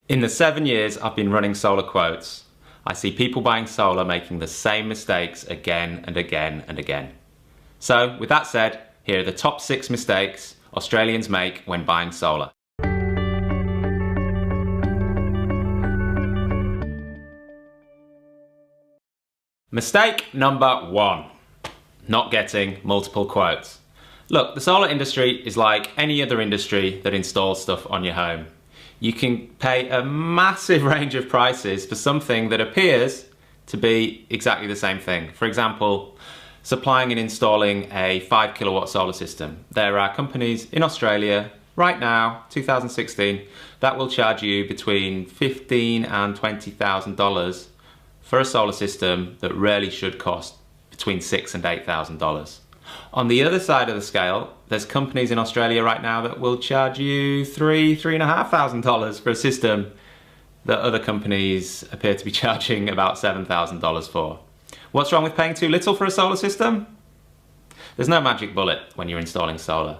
In the 7 years I've been running solar quotes, I see people buying solar making the same mistakes again and again and again. So with that said, here are the top 6 mistakes Australians make when buying solar. Mistake number 1, not getting multiple quotes. Look, the solar industry is like any other industry that installs stuff on your home. You can pay a massive range of prices for something that appears to be exactly the same thing. For example, supplying and installing a 5 kilowatt solar system. There are companies in Australia right now, 2016, that will charge you between $15,000 and $20,000 for a solar system that really should cost between $6,000 and $8,000. On the other side of the scale, there's companies in Australia right now that will charge you $3,500 for a system that other companies appear to be charging about $7,000 for. What's wrong with paying too little for a solar system? There's no magic bullet when you're installing solar.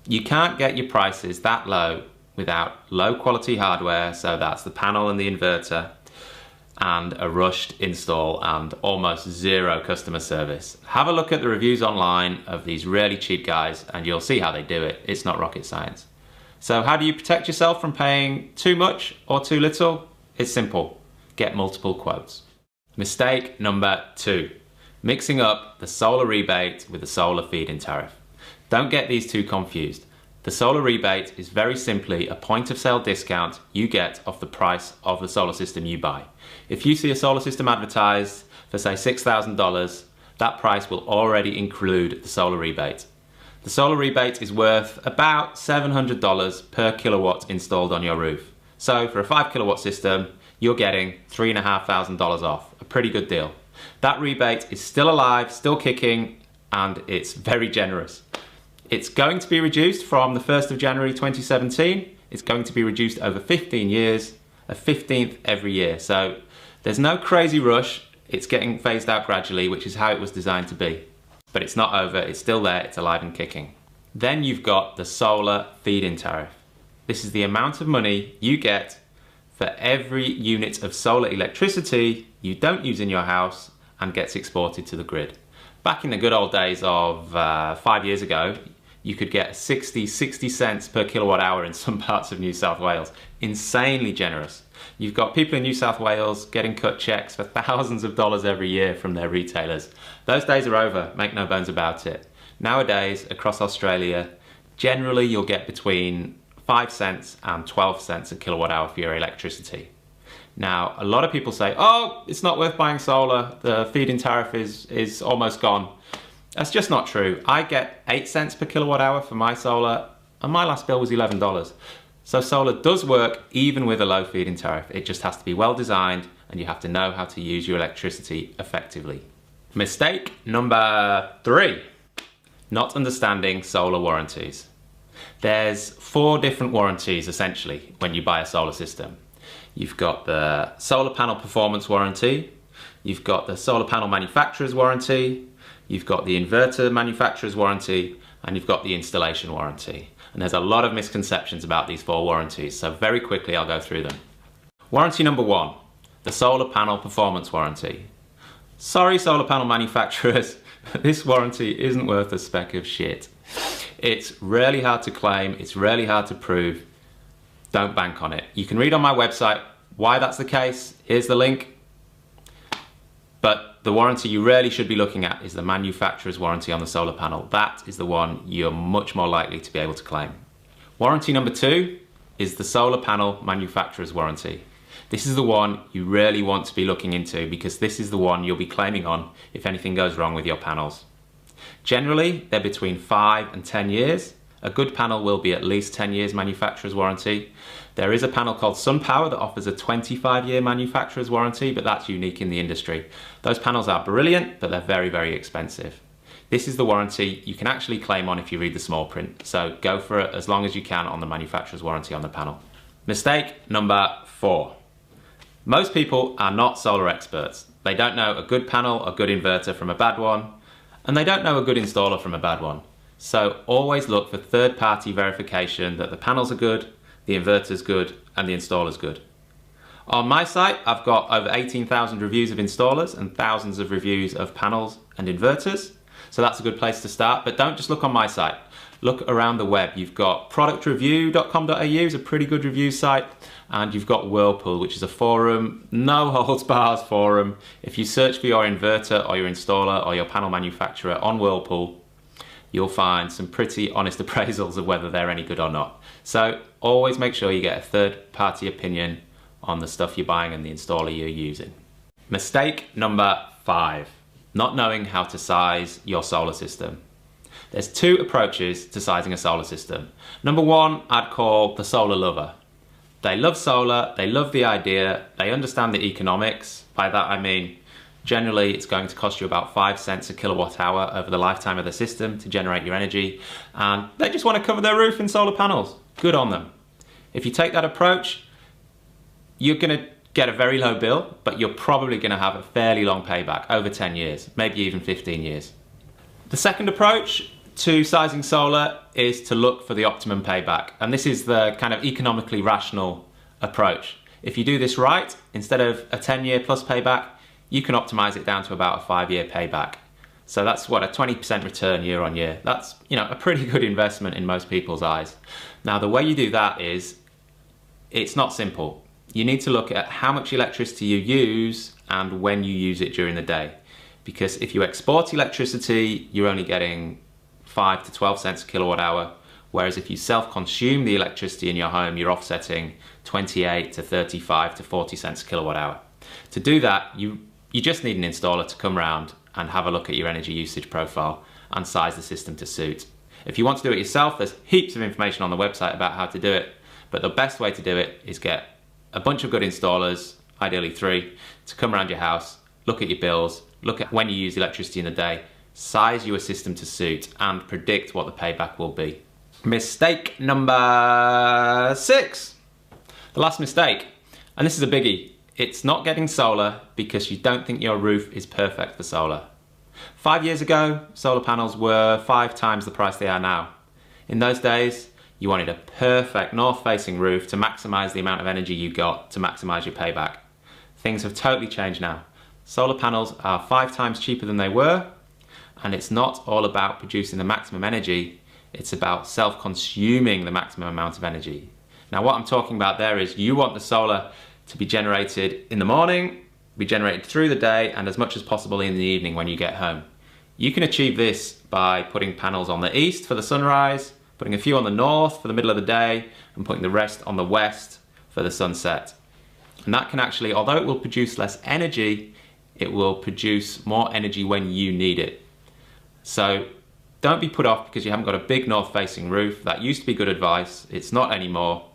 You can't get your prices that low without low quality hardware, so that's the panel and the inverter, and a rushed install and almost zero customer service. Have a look at the reviews online of these really cheap guys and you'll see how they do it. It's not rocket science. So how do you protect yourself from paying too much or too little? It's simple. Get multiple quotes. Mistake number 2, mixing up the solar rebate with the solar feed-in tariff. Don't get these two confused. The solar rebate is very simply a point of sale discount you get off the price of the solar system you buy. If you see a solar system advertised for say $6,000, that price will already include the solar rebate. The solar rebate is worth about $700 per kilowatt installed on your roof. So for a 5 kilowatt system, you're getting $3,500 off, a pretty good deal. That rebate is still alive, still kicking, and it's very generous. It's going to be reduced from the 1st of January 2017. It's going to be reduced over 15 years, a 15th every year. So there's no crazy rush. It's getting phased out gradually, which is how it was designed to be. But it's not over, it's still there, it's alive and kicking. Then you've got the solar feed-in tariff. This is the amount of money you get for every unit of solar electricity you don't use in your house and gets exported to the grid. Back in the good old days of 5 years ago, you could get 60 cents per kilowatt hour in some parts of New South Wales. Insanely generous. You've got people in New South Wales getting cut checks for thousands of dollars every year from their retailers. Those days are over, make no bones about it. Nowadays, across Australia, generally you'll get between 5 cents and 12 cents a kilowatt hour for your electricity. Now, a lot of people say, oh, it's not worth buying solar, the feed-in tariff is almost gone. That's just not true. I get 8 cents per kilowatt hour for my solar, and my last bill was $11. So solar does work even with a low feed-in tariff. It just has to be well designed, and you have to know how to use your electricity effectively. Mistake number 3, not understanding solar warranties. There's 4 different warranties essentially when you buy a solar system. You've got the solar panel performance warranty, you've got the solar panel manufacturer's warranty, you've got the inverter manufacturer's warranty, and you've got the installation warranty. And there's a lot of misconceptions about these 4 warranties, so very quickly I'll go through them. Warranty number 1, the solar panel performance warranty. Sorry solar panel manufacturers, this warranty isn't worth a speck of shit. It's really hard to claim, it's really hard to prove. Don't bank on it. You can read on my website why that's the case. Here's the link. But the warranty you really should be looking at is the manufacturer's warranty on the solar panel. That is the one you're much more likely to be able to claim. Warranty number 2 is the solar panel manufacturer's warranty. This is the one you really want to be looking into because this is the one you'll be claiming on if anything goes wrong with your panels. Generally, they're between 5 and 10 years. A good panel will be at least 10 years manufacturer's warranty. There is a panel called SunPower that offers a 25-year manufacturer's warranty, but that's unique in the industry. Those panels are brilliant, but they're very, very expensive. This is the warranty you can actually claim on if you read the small print, so go for it as long as you can on the manufacturer's warranty on the panel. Mistake number 4. Most people are not solar experts. They don't know a good panel, a good inverter from a bad one, and they don't know a good installer from a bad one. So always look for third-party verification that the panels are good, the inverter's good, and the installer's good. On my site, I've got over 18,000 reviews of installers and thousands of reviews of panels and inverters. So that's a good place to start, but don't just look on my site. Look around the web. You've got productreview.com.au is a pretty good review site, and you've got Whirlpool, which is a forum, no holds bars forum. If you search for your inverter or your installer or your panel manufacturer on Whirlpool, you'll find some pretty honest appraisals of whether they're any good or not. So always make sure you get a third-party opinion on the stuff you're buying and the installer you're using. Mistake number 5, not knowing how to size your solar system. There's 2 approaches to sizing a solar system. Number 1, I'd call the solar lover. They love solar, they love the idea, they understand the economics. By that I mean, generally it's going to cost you about 5 cents a kilowatt hour over the lifetime of the system to generate your energy, and they just want to cover their roof in solar panels. Good on them. If you take that approach, you're going to get a very low bill, but you're probably going to have a fairly long payback, over 10 years, maybe even 15 years. The second approach to sizing solar is to look for the optimum payback, and this is the kind of economically rational approach. If you do this right, instead of a 10-year plus payback, you can optimize it down to about a 5-year payback. So that's what, a 20% return year on year. That's, you know, a pretty good investment in most people's eyes. Now, the way you do that is, it's not simple. You need to look at how much electricity you use and when you use it during the day. Because if you export electricity, you're only getting 5 to 12 cents a kilowatt hour, whereas if you self-consume the electricity in your home, you're offsetting 28 to 35 to 40 cents a kilowatt hour. To do that, you just need an installer to come around and have a look at your energy usage profile and size the system to suit. If you want to do it yourself, there's heaps of information on the website about how to do it, but the best way to do it is get a bunch of good installers, ideally 3, to come around your house, look at your bills, look at when you use electricity in the day, size your system to suit, and predict what the payback will be. Mistake number 6. The last mistake, and this is a biggie. It's not getting solar because you don't think your roof is perfect for solar. 5 years ago, solar panels were 5 times the price they are now. In those days, you wanted a perfect north-facing roof to maximize the amount of energy you got to maximize your payback. Things have totally changed now. Solar panels are 5 times cheaper than they were, and it's not all about producing the maximum energy, it's about self-consuming the maximum amount of energy. Now what I'm talking about there is you want the solar to be generated in the morning, be generated through the day, and as much as possible in the evening when you get home. You can achieve this by putting panels on the east for the sunrise, putting a few on the north for the middle of the day, and putting the rest on the west for the sunset. And that can actually, although it will produce less energy, it will produce more energy when you need it. So don't be put off because you haven't got a big north-facing roof. That used to be good advice, it's not anymore.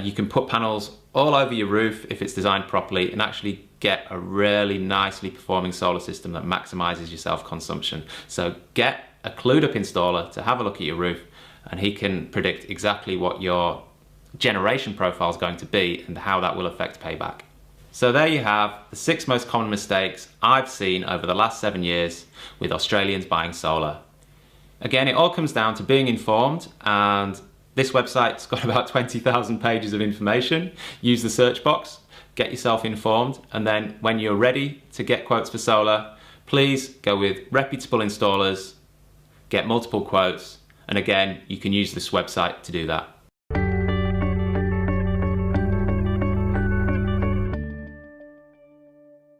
You can put panels all over your roof if it's designed properly and actually get a really nicely performing solar system that maximizes your self-consumption. So get a clued up installer to have a look at your roof, and he can predict exactly what your generation profile is going to be and how that will affect payback. So there you have the 6 most common mistakes I've seen over the last 7 years with Australians buying solar. Again, it all comes down to being informed, and this website's got about 20,000 pages of information. Use the search box, get yourself informed, and then when you're ready to get quotes for solar, please go with reputable installers, get multiple quotes, and again, you can use this website to do that.